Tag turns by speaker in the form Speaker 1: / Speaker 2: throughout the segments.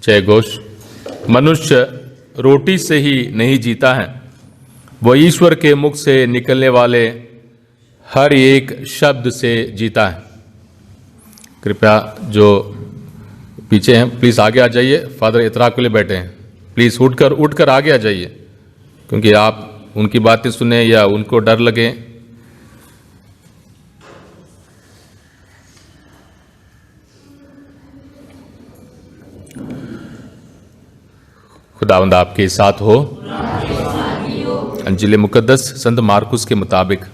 Speaker 1: जय घोष। मनुष्य रोटी से ही नहीं जीता है, वह ईश्वर के मुख से निकलने वाले हर एक शब्द से जीता है। कृपया जो पीछे हैं प्लीज़ आगे आ जाइए। फादर इतराक के लिए बैठे हैं, प्लीज़ उठकर आगे आ जाइए, क्योंकि आप उनकी बातें सुने या उनको डर लगे। खुदावंद आपके साथ हो। अंजिल मुकद्दस संत मार्कुस के मुताबिक।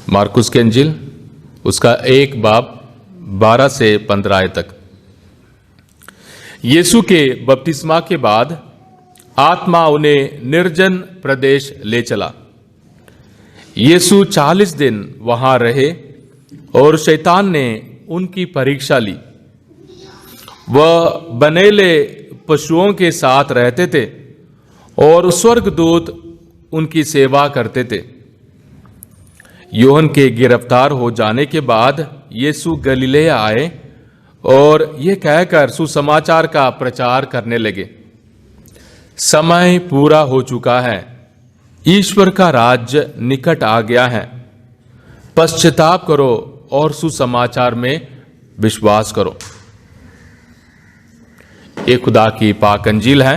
Speaker 1: मार्कुस के अंजिल उसका 1 बाब 12 से 15 आयत तक। यीशु के बपतिस्मा के बाद आत्मा उन्हें निर्जन प्रदेश ले चला। यीशु 40 दिन वहां रहे और शैतान ने उनकी परीक्षा ली। वह बनेले पशुओं के साथ रहते थे और स्वर्गदूत उनकी सेवा करते थे। यूहन्ना के गिरफ्तार हो जाने के बाद यीशु गलीलया आए और ये कहकर सुसमाचार का प्रचार करने लगे, समय पूरा हो चुका है, ईश्वर का राज्य निकट आ गया है, पश्चाताप करो और सुसमाचार में विश्वास करो। ये खुदा की पाक अंजील है।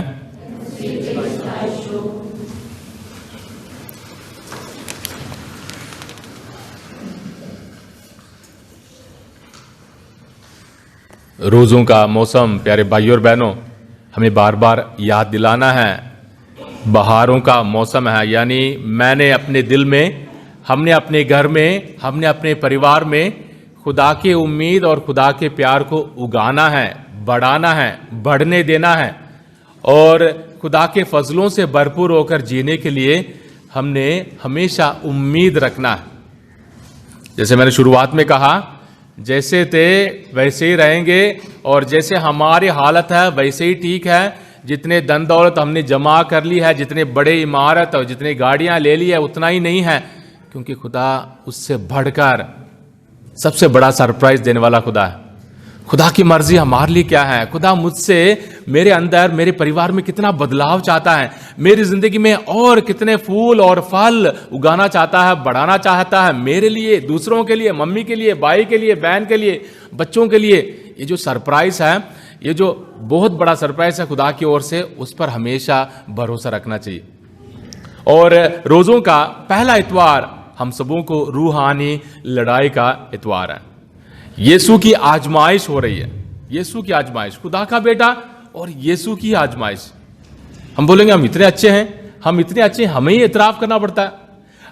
Speaker 1: रोज़ों का मौसम प्यारे भाइयों और बहनों हमें बार बार याद दिलाना है, बहारों का मौसम है। यानी मैंने अपने दिल में, हमने अपने घर में, हमने अपने परिवार में खुदा की उम्मीद और खुदा के प्यार को उगाना है, बढ़ाना है, बढ़ने देना है और खुदा के फजलों से भरपूर होकर जीने के लिए हमने हमेशा उम्मीद रखना है। जैसे मैंने शुरुआत में कहा, जैसे थे वैसे ही रहेंगे और जैसे हमारी हालत है वैसे ही ठीक है। जितने धन दौलत हमने जमा कर ली है, जितने बड़े इमारत और जितनी गाड़ियां ले ली है, उतना ही नहीं है, क्योंकि खुदा उससे बढ़कर सबसे बड़ा सरप्राइज देने वाला खुदा है। खुदा की मर्जी हमारे लिए क्या है, खुदा मुझसे, मेरे अंदर, मेरे परिवार में कितना बदलाव चाहता है, मेरी जिंदगी में और कितने फूल और फल उगाना चाहता है, बढ़ाना चाहता है, मेरे लिए, दूसरों के लिए, मम्मी के लिए, भाई के लिए, बहन के लिए, बच्चों के लिए। ये जो सरप्राइज है, ये जो बहुत बड़ा सरप्राइज है खुदा की ओर से, उस पर हमेशा भरोसा रखना चाहिए। और रोजों का पहला इतवार हम सबों को रूहानी लड़ाई का इतवार है। यीशु की आजमाइश हो रही है, यीशु की आजमाइश, खुदा का बेटा और यीशु की आजमाइश। हम बोलेंगे हम इतने अच्छे हैं, हम इतने अच्छे हैं, हमें ही इतराफ करना पड़ता है।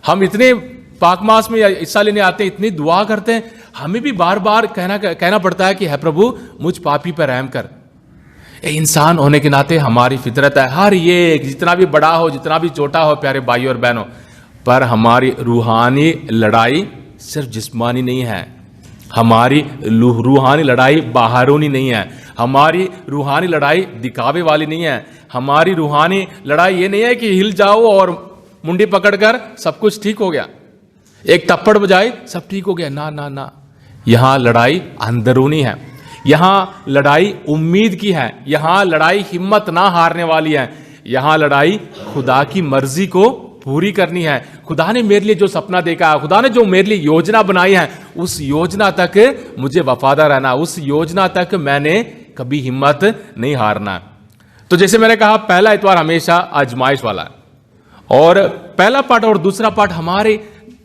Speaker 1: हम इतने पाकमास में हिस्सा लेने आते हैं, इतनी दुआ करते हैं, हमें भी बार बार कहना पड़ता है कि है प्रभु मुझ पापी पर रहम कर। इंसान होने के नाते हमारी फितरत है, हर ये जितना भी बड़ा हो, जितना भी छोटा हो प्यारे भाइयों और बहनों, पर हमारी रूहानी लड़ाई सिर्फ जिस्मानी नहीं है, हमारी रूहानी लड़ाई बाहरोनी नहीं है, हमारी रूहानी लड़ाई दिखावे वाली नहीं है। हमारी रूहानी लड़ाई ये नहीं है कि हिल जाओ और मुंडी पकड़कर सब कुछ ठीक हो गया, एक थप्पड़ बजाए सब ठीक हो गया। ना ना ना, यहां लड़ाई अंदरूनी है, यहां लड़ाई उम्मीद की है, यहां लड़ाई हिम्मत ना हारने वाली है, यहां लड़ाई खुदा की मर्जी को पूरी करनी है। खुदा ने मेरे लिए जो सपना देखा है, खुदा ने जो मेरे लिए योजना बनाई है, उस योजना तक मुझे वफादार रहना, उस योजना तक मैंने कभी हिम्मत नहीं हारना। तो जैसे मैंने कहा, पहला इतवार हमेशा आजमाइश वाला है और पहला पार्ट और दूसरा पार्ट हमारे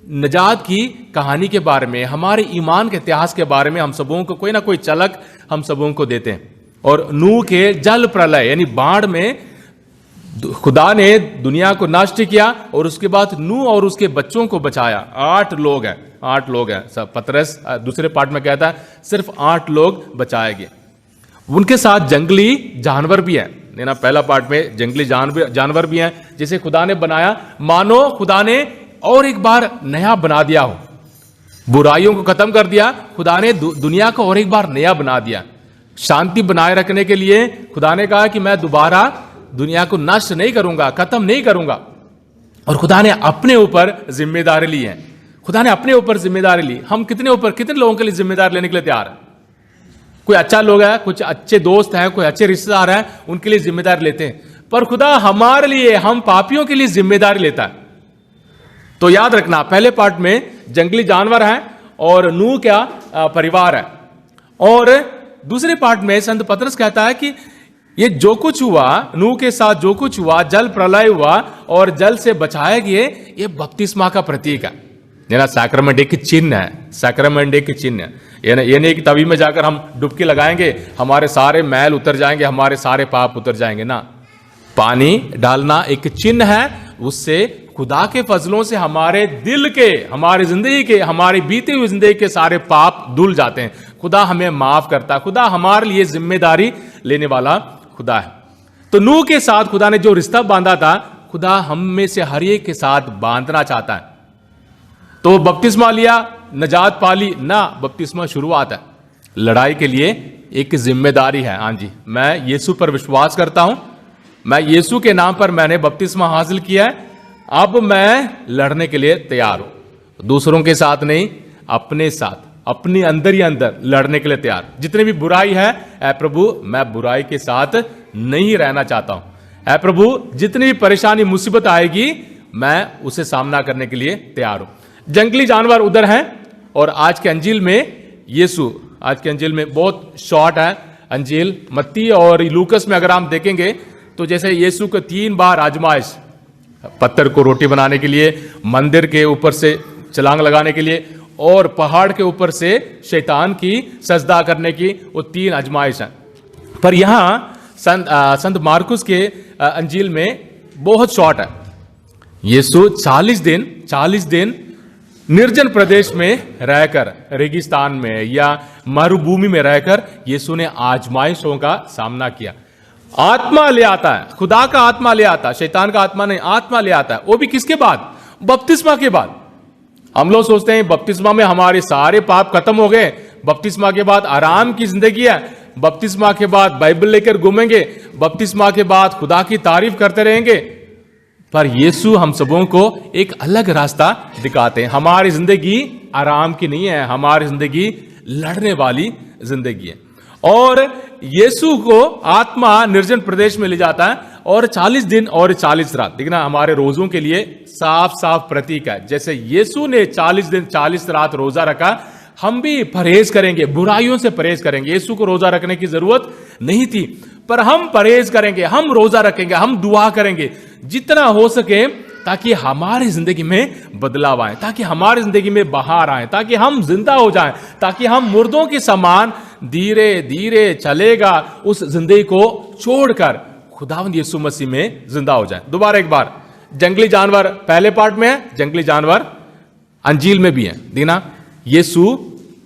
Speaker 1: निजात की कहानी के बारे में, हमारे ईमान के इतिहास के बारे में हम सबों को कोई ना कोई झलक हम सबों को देते हैं। और नूह के जल प्रलय यानी बाढ़ में खुदा ने दुनिया को नष्ट किया और उसके बाद नूह और उसके बच्चों को बचाया। 8 लोग हैं, 8 लोग हैं। सब पतरस दूसरे पार्ट में कहता है सिर्फ 8 लोग बचाए गए। उनके साथ जंगली जानवर भी हैं, ना पहला पार्ट में जंगली जानवर भी हैं जिसे खुदा ने बनाया, मानो खुदा ने और एक बार नया बना दिया हो। बुराइयों को खत्म कर दिया, खुदा ने दुनिया को और एक बार नया बना दिया। शांति बनाए रखने के लिए खुदा ने कहा कि मैं दोबारा दुनिया को नष्ट नहीं करूंगा, खत्म नहीं करूंगा। और खुदा ने अपने ऊपर जिम्मेदारी ली है, खुदा ने अपने ऊपर जिम्मेदारी ली। हम कितने लोगों के लिए जिम्मेदारी लेने के लिए तैयार है? कोई अच्छा लोग है, कुछ अच्छे दोस्त हैं, कोई अच्छे रिश्तेदार हैं, उनके लिए जिम्मेदारी लेते हैं, पर खुदा हमारे लिए, हम पापियों के लिए जिम्मेदारी लेता है। तो याद रखना, पहले पार्ट में जंगली जानवर हैं और नूह क्या परिवार है, और दूसरे पार्ट में संत पतरस कहता है कि ये जो कुछ हुआ, नूह के साथ जो कुछ हुआ, जल प्रलय हुआ और जल से बचाए गए, ये बपतिस्मा का प्रतीक है, यानी सैक्रमेंट एक चिन्ह है, सैक्रमेंट एक चिन्ह है। ये नहीं कि तभी में जाकर हम डुबकी लगाएंगे हमारे सारे मैल उतर जाएंगे, हमारे सारे पाप उतर जाएंगे ना। पानी डालना एक चिन्ह है, उससे खुदा के फजलों से हमारे दिल के, हमारी जिंदगी के, हमारी बीती हुई जिंदगी के सारे पाप धुल जाते हैं। खुदा हमें माफ करता है, खुदा हमारे लिए जिम्मेदारी लेने वाला खुदा है। तो नूह के साथ खुदा ने जो रिश्ता बांधा था, खुदा हम में से हर एक के साथ बांधना चाहता है। तो बपतिस्मा लिया, नजात पाली ना, बपतिस्मा शुरुआत है, लड़ाई के लिए एक जिम्मेदारी है। हाँ जी, मैं यीशु पर विश्वास करता हूं, मैं यीशु के नाम पर मैंने बपतिस्मा हासिल किया है, अब मैं लड़ने के लिए तैयार हूं, दूसरों के साथ नहीं, अपने साथ, अपने अंदर ही अंदर लड़ने के लिए तैयार। जितनी भी बुराई है, ऐ प्रभु मैं बुराई के साथ नहीं रहना चाहता हूं। ऐ प्रभु जितनी भी परेशानी मुसीबत आएगी, मैं उसे सामना करने के लिए तैयार हूं। जंगली जानवर उधर हैं, और आज के अंजील में यीशु, आज के अंजील में बहुत शॉर्ट है अंजील, मत्ती और लूकस में अगर हम देखेंगे तो जैसे यीशु को 3 बार आजमाइश, पत्थर को रोटी बनाने के लिए, मंदिर के ऊपर से छलांग लगाने के लिए, और पहाड़ के ऊपर से शैतान की सजदा करने की, वो 3 आजमाइश हैं। पर यहां संत मार्कुस के अंजील में बहुत शॉर्ट है। यीशु 40 दिन निर्जन प्रदेश में रहकर, रेगिस्तान में या मरुभूमि में रहकर यीशु ने आजमाइशों का सामना किया। आत्मा ले आता है, खुदा का आत्मा ले आता है, शैतान का आत्मा नहीं, आत्मा ले आता है। वो भी किसके बाद? बपतिस्मा के बाद। हम लोग सोचते हैं बपतिस्मा में हमारे सारे पाप खत्म हो गए, बपतिस्मा के बाद आराम की जिंदगी है, बपतिस्मा के बाद बाइबल लेकर घूमेंगे, बपतिस्मा के बाद खुदा की तारीफ करते रहेंगे। पर यीशु हम सबों को एक अलग रास्ता दिखाते हैं। हमारी जिंदगी आराम की नहीं है, हमारी जिंदगी लड़ने वाली जिंदगी है। और यीशु को आत्मा निर्जन प्रदेश में ले जाता है, और 40 दिन और 40 रात, देखना हमारे रोजों के लिए साफ साफ प्रतीक है। जैसे यीशु ने 40 दिन 40 रात रोजा रखा, हम भी परहेज करेंगे, बुराइयों से परहेज करेंगे। यीशु को रोजा रखने की जरूरत नहीं थी, पर हम परहेज करेंगे, हम रोजा रखेंगे, हम दुआ करेंगे जितना हो सके, ताकि हमारी जिंदगी में बदलाव आए, ताकि हमारी जिंदगी में बाहर आए, ताकि हम जिंदा हो जाएं, ताकि हम मुर्दों के समान धीरे धीरे चलेगा उस जिंदगी को छोड़कर खुदावंद यीशु मसीह में जिंदा हो जाए। दोबारा एक बार, जंगली जानवर पहले पार्ट में है, जंगली जानवर अंजील में भी है। देखना, यीशु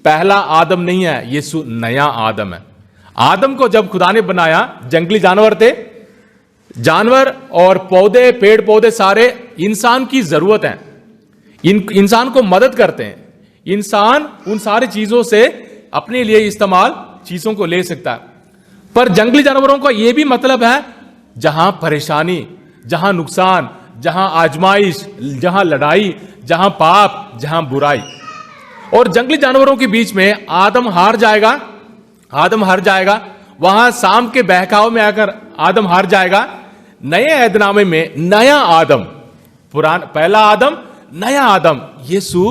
Speaker 1: पहला आदम नहीं है, यीशु नया आदम है। आदम को जब खुदा ने बनाया, जंगली जानवर थे, जानवर और पौधे, पेड़ पौधे सारे इंसान की जरूरत है, इंसान को मदद करते हैं। इंसान उन सारी चीजों से अपने लिए इस्तेमाल चीजों को ले सकता है, पर जंगली जानवरों का यह भी मतलब है, जहां परेशानी, जहां नुकसान, जहां आजमाइश, जहां लड़ाई, जहां पाप, जहां बुराई, और जंगली जानवरों के बीच में आदम हार जाएगा, आदम हार जाएगा, वहां शाम के बहकाव में आकर आदम हार जाएगा। नए ऐदनामे में नया आदम, पहला आदम, नया आदम, यीशु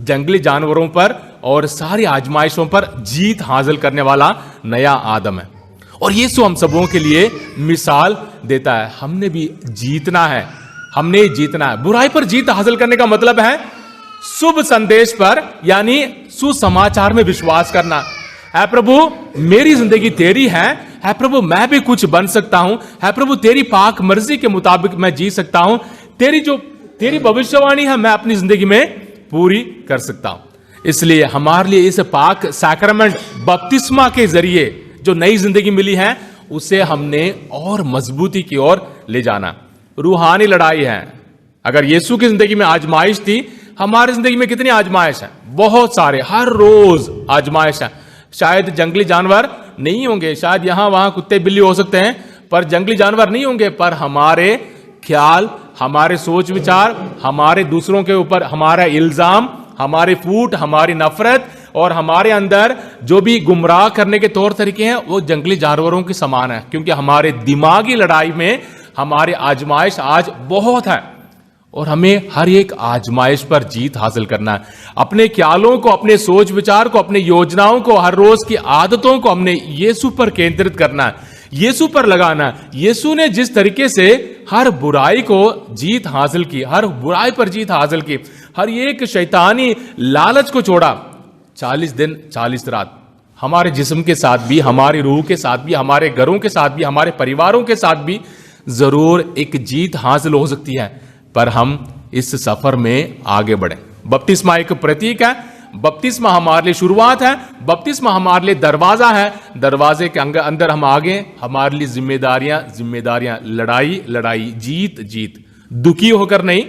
Speaker 1: जंगली जानवरों पर और सारी आजमाइशों पर जीत हासिल करने वाला नया आदम है। और यीशु हम सबों के लिए मिसाल देता है, हमने भी जीतना है, हमने जीतना है। बुराई पर जीत हासिल करने का मतलब है शुभ संदेश पर, यानी सुसमाचार में विश्वास करना। है प्रभु मेरी जिंदगी तेरी है प्रभु मैं भी कुछ बन सकता हूं, है प्रभु तेरी पाक मर्जी के मुताबिक मैं जी सकता हूं, तेरी भविष्यवाणी है मैं अपनी जिंदगी में पूरी कर सकता हूं। इसलिए हमारे लिए इस पाक सैक्रमेंट बपतिस्मा के जरिए जो नई जिंदगी मिली है, उसे हमने और मजबूती की ओर ले जाना। रूहानी लड़ाई है। अगर यीशु की जिंदगी में आजमाइश थी, हमारी जिंदगी में कितनी आजमाइश है? बहुत सारे, हर रोज आजमाइश है। शायद जंगली जानवर नहीं होंगे, शायद यहां वहां कुत्ते बिल्ली हो सकते हैं, पर जंगली जानवर नहीं होंगे। पर हमारे ख्याल, हमारे सोच विचार, हमारे दूसरों के ऊपर हमारा इल्जाम, हमारे फूट, हमारी नफरत, और हमारे अंदर जो भी गुमराह करने के तौर तरीके हैं वो जंगली जानवरों के समान है, क्योंकि हमारे दिमागी लड़ाई में हमारी आजमाइश आज बहुत है और हमें हर एक आजमाइश पर जीत हासिल करना है। अपने ख्यालों को, अपने सोच विचार को, अपने योजनाओं को, हर रोज की आदतों को हमने यीशु पर केंद्रित करना है, यीशु पर लगाना है। यीशु ने जिस तरीके से हर बुराई को जीत हासिल की, हर बुराई पर जीत हासिल की, हर एक शैतानी लालच को छोड़ा, 40 दिन 40 रात हमारे जिस्म के साथ भी, हमारी रूह के साथ भी, हमारे घरों के साथ भी, हमारे परिवारों के साथ भी जरूर एक जीत हासिल हो सकती है, पर हम इस सफर में आगे बढ़े। बपतिस्मा एक प्रतीक है, बपतिस्मा हमारे लिए शुरुआत है, बपतिस्मा हमारे लिए दरवाजा है, दरवाजे के अंदर हम आगे, हमारे लिए जिम्मेदारियां, लड़ाई, जीत, दुखी होकर नहीं,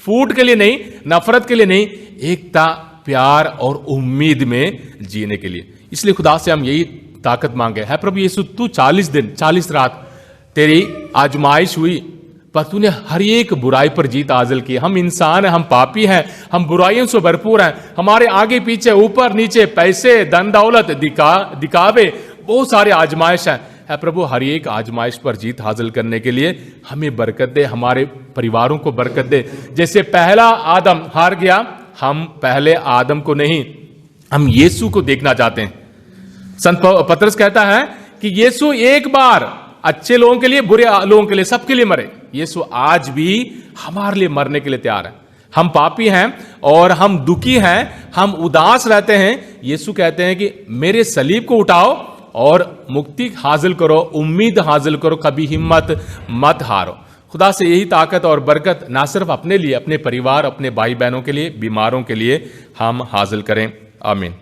Speaker 1: फूट के लिए नहीं, नफरत के लिए नहीं, एकता, प्यार और उम्मीद में जीने के लिए। इसलिए खुदा से हम यही ताकत मांगे, है प्रभु यीशु, तू 40 दिन 40 रात तेरी आजमाइश हुई, पर तूने हर एक बुराई पर जीत हासिल की। हम इंसान हैं, हम पापी हैं, हम बुराइयों से भरपूर हैं, हमारे आगे पीछे, ऊपर नीचे, पैसे, धन दौलत, दिखावे, बहुत सारे आजमाइश हैं। है प्रभु, हर एक आजमाइश पर जीत हासिल करने के लिए हमें बरकत दे, हमारे परिवारों को बरकत दे। जैसे पहला आदम हार गया, हम पहले आदम को नहीं, हम यीशु को देखना चाहते हैं। संत पतरस कहता है कि यीशु एक बार अच्छे लोगों के लिए, बुरे लोगों के लिए, सबके लिए मरे। यीशु आज भी हमारे लिए मरने के लिए तैयार है। हम पापी हैं और हम दुखी हैं, हम उदास रहते हैं। यीशु कहते हैं कि मेरे सलीब को उठाओ और मुक्ति हासिल करो, उम्मीद हासिल करो, कभी हिम्मत मत हारो। खुदा से यही ताकत और बरकत ना सिर्फ अपने लिए, अपने परिवार, अपने भाई बहनों के लिए, बीमारों के लिए हम हासिल करें। आमीन।